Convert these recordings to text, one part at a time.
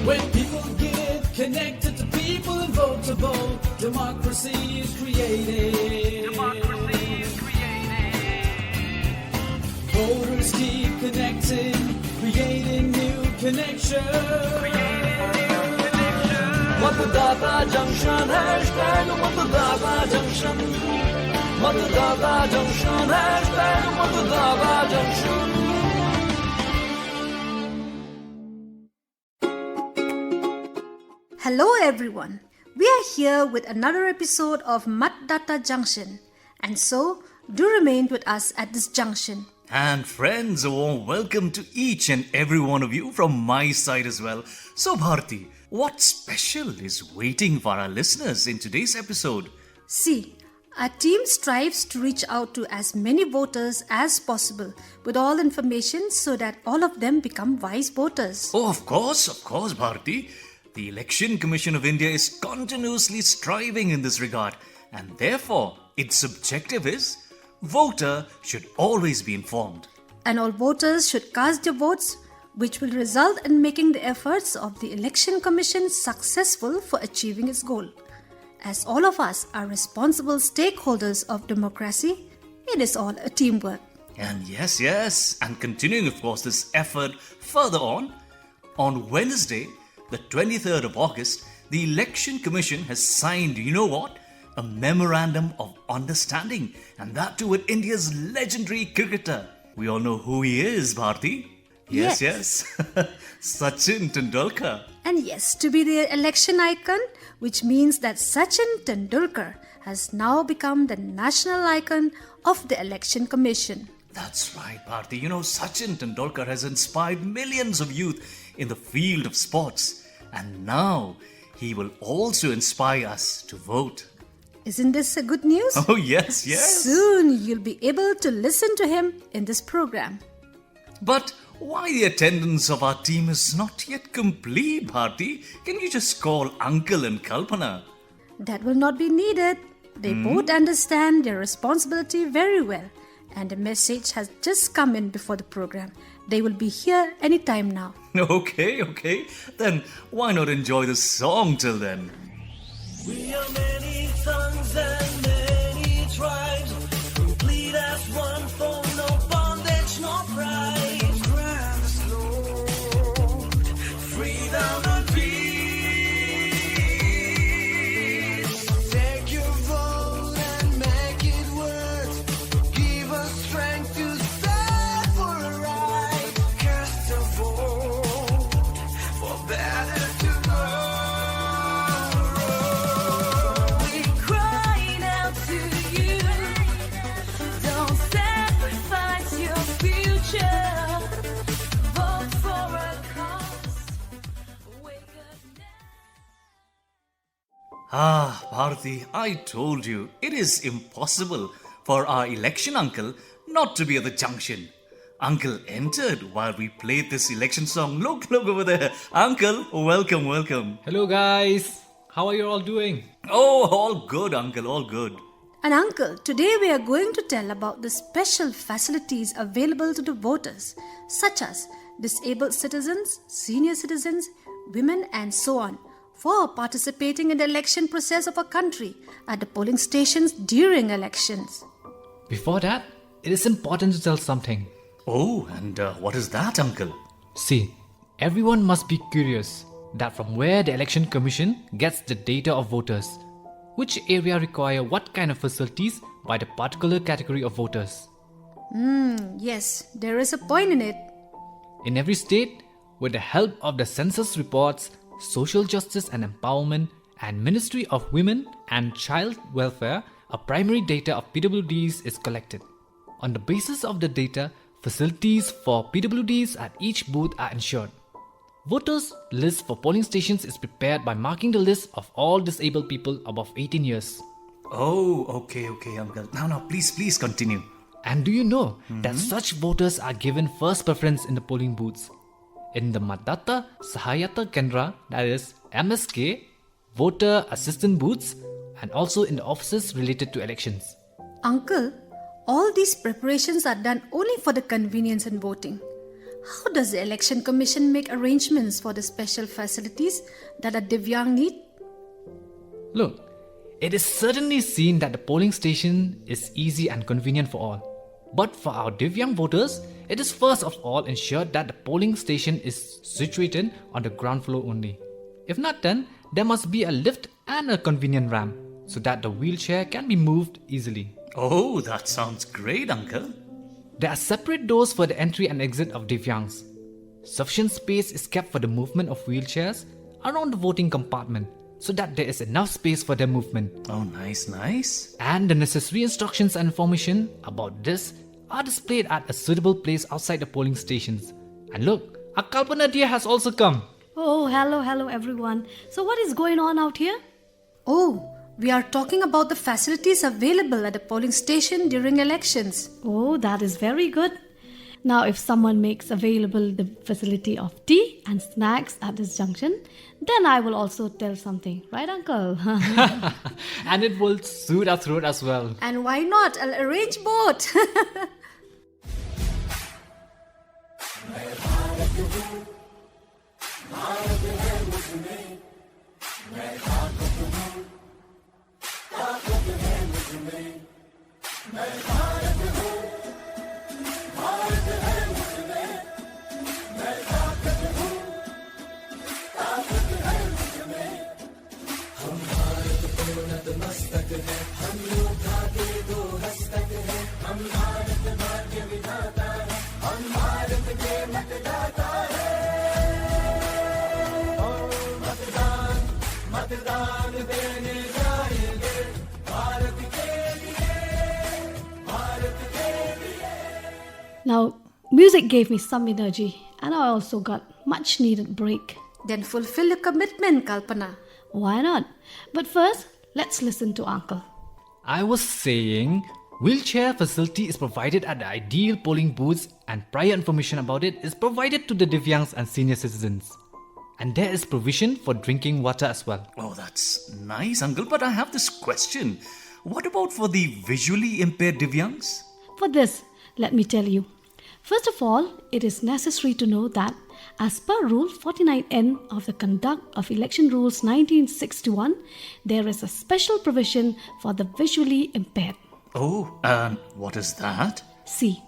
When people get connected to people and vote to vote, democracy is created. Voters keep connecting, creating new connections. Matdata Junction, hashtag Matdata Junction. Matdata Junction, hashtag Matdata Junction. Hello everyone, we are here with another episode of Matdata Junction, and so do remain with us at this junction. And friends, a warm welcome to each and every one of you from my side as well. So Bharti, what special is waiting for our listeners in today's episode? See, our team strives to reach out to as many voters as possible with all information so that all of them become wise voters. Oh, of course, Bharti. The Election Commission of India is continuously striving in this regard, and therefore its objective is voter should always be informed. And all voters should cast their votes, which will result in making the efforts of the Election Commission successful for achieving its goal. As all of us are responsible stakeholders of democracy, it is all a teamwork. And yes, and continuing of course this effort further on Wednesday, the 23rd of August, the Election Commission has signed, you know what? A memorandum of understanding, and that too with India's legendary cricketer. We all know who he is, Bharti. Yes. Sachin Tendulkar. And yes, to be the election icon, which means that Sachin Tendulkar has now become the national icon of the Election Commission. That's right, Bharti. You know, Sachin Tendulkar has inspired millions of youth in the field of sports. And now he will also inspire us to vote. Isn't this a good news? Oh, yes. Soon you'll be able to listen to him in this program. But why the attendance of our team is not yet complete, Bharti? Can you just call Uncle and Kalpana? That will not be needed. They both understand their responsibility very well. And the message has just come in before the program. They will be here anytime now. Okay. Then why not enjoy the song till then? We are many tongues and many tribes, complete as one foe, no bondage, no pride. Grand Lord, freedom and peace. Take your vote and make it worth. Give us strength to stand for a right. Cast a vote for better tomorrow. We cried out to you. Don't sacrifice your future. Vote for a cause. Wake up now. Bharti, I told you, it is impossible for our election uncle not to be at the junction. Uncle entered while we played this election song. Look over there. Uncle, welcome. Hello guys, how are you all doing? Oh, all good, Uncle, all good. And Uncle, today we are going to tell about the special facilities available to the voters, such as disabled citizens, senior citizens, women and so on, for participating in the election process of our country at the polling stations during elections. Before that, it is important to tell something. Oh, and what is that, Uncle? See, everyone must be curious that from where the Election Commission gets the data of voters, which area require what kind of facilities by the particular category of voters. Yes, there is a point in it. In every state, with the help of the census reports, Social Justice and Empowerment, and Ministry of Women and Child Welfare, a primary data of PWDs is collected. On the basis of the data, facilities for PWDs at each booth are ensured. Voters' list for polling stations is prepared by marking the list of all disabled people above 18 years. Oh, okay, Uncle. Now, please continue. And do you know that such voters are given first preference in the polling booths? In the Matdata Sahayata Kendra, that is MSK, voter assistant booths, and also in the offices related to elections. Uncle, all these preparations are done only for the convenience in voting. How does the Election Commission make arrangements for the special facilities that a Divyang need? Look, it is certainly seen that the polling station is easy and convenient for all. But for our Divyang voters, it is first of all ensured that the polling station is situated on the ground floor only. If not done, there must be a lift and a convenient ramp so that the wheelchair can be moved easily. Oh, that sounds great, Uncle. There are separate doors for the entry and exit of Divyangs. Sufficient space is kept for the movement of wheelchairs around the voting compartment so that there is enough space for their movement. Oh, nice. And the necessary instructions and information about this are displayed at a suitable place outside the polling stations. And look, our Kalpana dear has also come. Oh, hello everyone. So what is going on out here? Oh, we are talking about the facilities available at the polling station during elections. Oh, that is very good. Now, if someone makes available the facility of tea and snacks at this junction, then I will also tell something. Right, Uncle? And it will soothe our throat as well. And why not? I'll arrange both. Now, music gave me some energy and I also got much needed break. Then fulfill your commitment, Kalpana. Why not? But first, let's listen to Uncle. I was saying, wheelchair facility is provided at the ideal polling booths and prior information about it is provided to the Divyangs and senior citizens. And there is provision for drinking water as well. Oh, that's nice, Uncle. But I have this question. What about for the visually impaired Divyangs? For this, let me tell you. First of all, it is necessary to know that as per Rule 49N of the Conduct of Election Rules 1961, there is a special provision for the visually impaired. Oh, and what is that? See,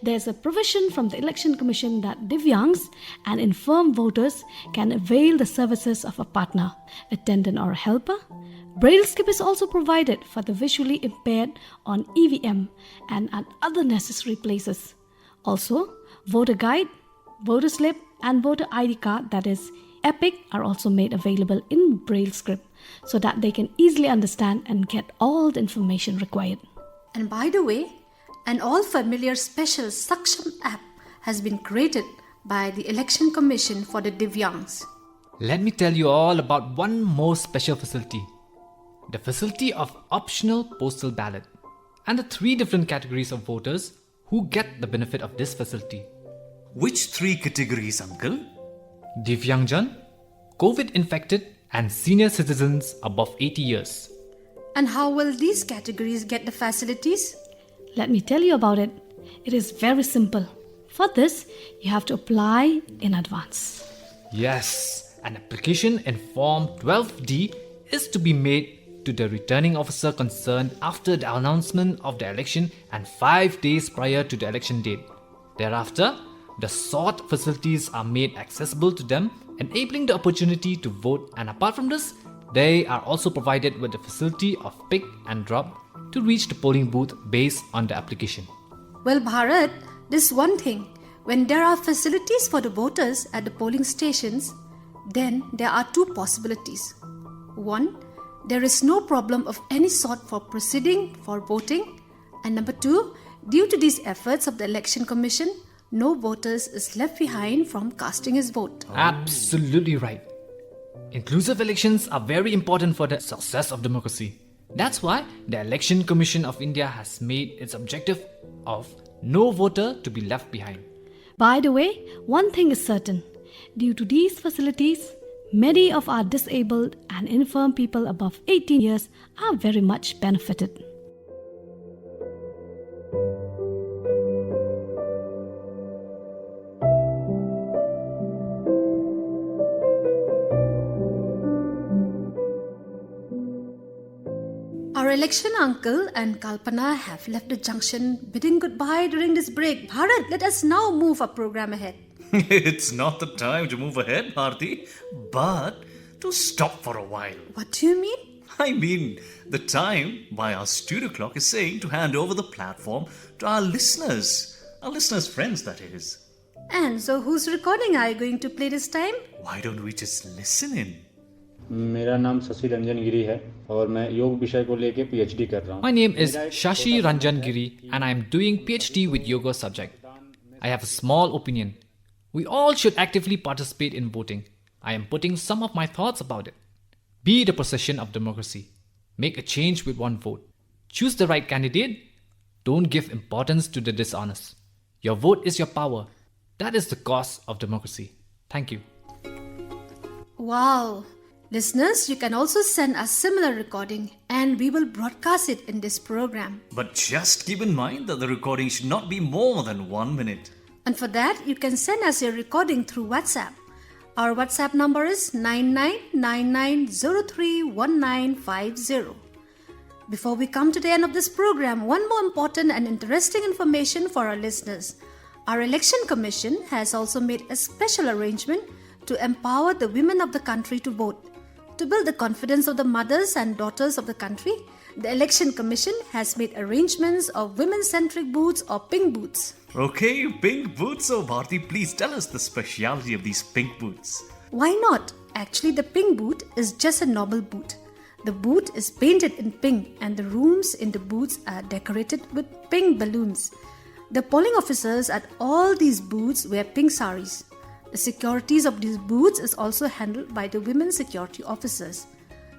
there's a provision from the Election Commission that Divyangs and infirm voters can avail the services of a partner, attendant or a helper. Braille skip is also provided for the visually impaired on EVM and at other necessary places. Also, voter guide, voter slip and voter ID card, that is EPIC, are also made available in Braille script so that they can easily understand and get all the information required. And by the way, an all-familiar special Saksham app has been created by the Election Commission for the Divyangs. Let me tell you all about one more special facility. The facility of optional postal ballot and the 3 different categories of voters who get the benefit of this facility. Which 3 categories, Uncle? Divyangjan, COVID-infected and senior citizens above 80 years. And how will these categories get the facilities? Let me tell you about it. It is very simple. For this, you have to apply in advance. Yes, an application in Form 12D is to be made to the returning officer concerned after the announcement of the election and 5 days prior to the election date. Thereafter, the sought facilities are made accessible to them, enabling the opportunity to vote, and apart from this, they are also provided with the facility of pick and drop to reach the polling booth based on the application. Well, Bharat, this one thing. When there are facilities for the voters at the polling stations, then there are 2 possibilities. 1, there is no problem of any sort for proceeding for voting. And number 2, due to these efforts of the Election Commission, no voters is left behind from casting his vote. Absolutely right. Inclusive elections are very important for the success of democracy. That's why the Election Commission of India has made its objective of no voter to be left behind. By the way, one thing is certain. Due to these facilities, many of our disabled and infirm people above 18 years are very much benefited. Our election uncle and Kalpana have left the junction bidding goodbye during this break. Bharat, let us now move our program ahead. It's not the time to move ahead, Bharti, but to stop for a while. What do you mean? I mean, the time by our studio clock is saying to hand over the platform to our listeners friends, that is. And so whose recording are you going to play this time? Why don't we just listen in? मेरा नाम शशि रंजन गिरी है और मैं योग विषय को लेके PhD कर रहा हूँ. My name is Shashi Ranjan Giri and I am doing PhD with yoga subject. I have a small opinion. We all should actively participate in voting. I am putting some of my thoughts about it. Be the procession of democracy. Make a change with one vote. Choose the right candidate. Don't give importance to the dishonest. Your vote is your power. That is the cause of democracy. Thank you. Wow! Listeners, you can also send us similar recording and we will broadcast it in this program. But just keep in mind that the recording should not be more than 1 minute. And for that, you can send us your recording through WhatsApp. Our WhatsApp number is 9999031950. Before we come to the end of this program, one more important and interesting information for our listeners. Our Election Commission has also made a special arrangement to empower the women of the country to vote. To build the confidence of the mothers and daughters of the country, the Election Commission has made arrangements of women-centric booths or pink booths. Okay, pink booths. So, Bharti, please tell us the speciality of these pink booths. Why not? Actually, the pink booth is just a normal booth. The booth is painted in pink and the rooms in the booths are decorated with pink balloons. The polling officers at all these booths wear pink saris. The securities of these booths is also handled by the women security officers.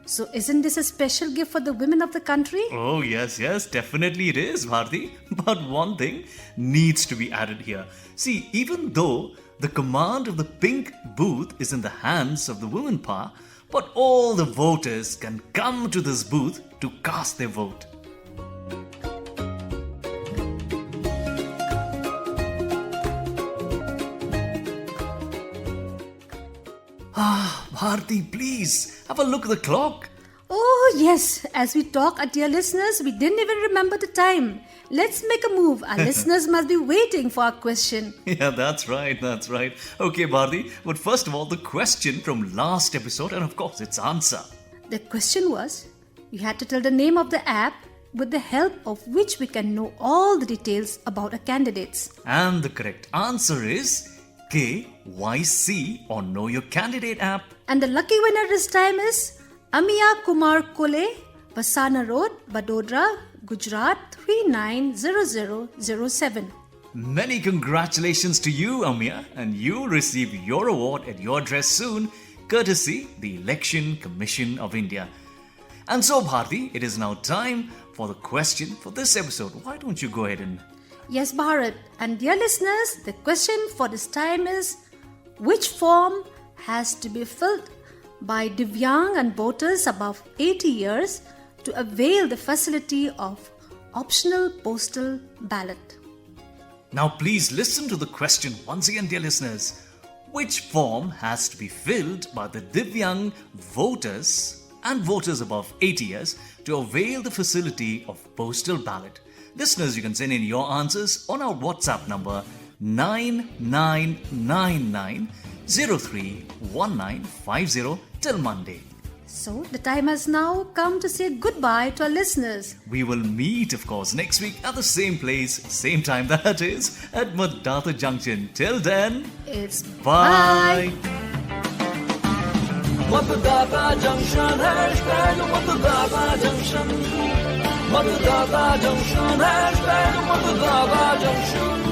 So isn't this a special gift for the women of the country? Oh, yes, definitely it is, Bharti. But one thing needs to be added here. See, even though the command of the pink booth is in the hands of the women power, but all the voters can come to this booth to cast their vote. Bharti, please, have a look at the clock. Oh yes, as we talk, our dear listeners, we didn't even remember the time. Let's make a move. Our listeners must be waiting for our question. Yeah, that's right. Okay, Bharti, but first of all, the question from last episode and of course its answer. The question was, you had to tell the name of the app with the help of which we can know all the details about our candidates. And the correct answer is KYC or Know Your Candidate app. And the lucky winner this time is Amiya Kumar Kole, Vasana Road, Vadodara, Gujarat 390007. Many congratulations to you, Amiya, and you'll receive your award at your address soon, courtesy the Election Commission of India. And so, Bharti, it is now time for the question for this episode. Why don't you go ahead and... Yes, Bharat. And dear listeners, the question for this time is, which form has to be filled by Divyang and voters above 80 years to avail the facility of optional postal ballot? Now please listen to the question once again, dear listeners. Which form has to be filled by the Divyang voters and voters above 80 years to avail the facility of postal ballot? Listeners, you can send in your answers on our WhatsApp number 9999031950 till Monday. So, the time has now come to say goodbye to our listeners. We will meet, of course, next week at the same place, same time, that is, at Matdata Junction. Till then, It's bye. Matdata Junction, hashtag Matdata Junction. Matdata Junction, hashtag Matdata Junction.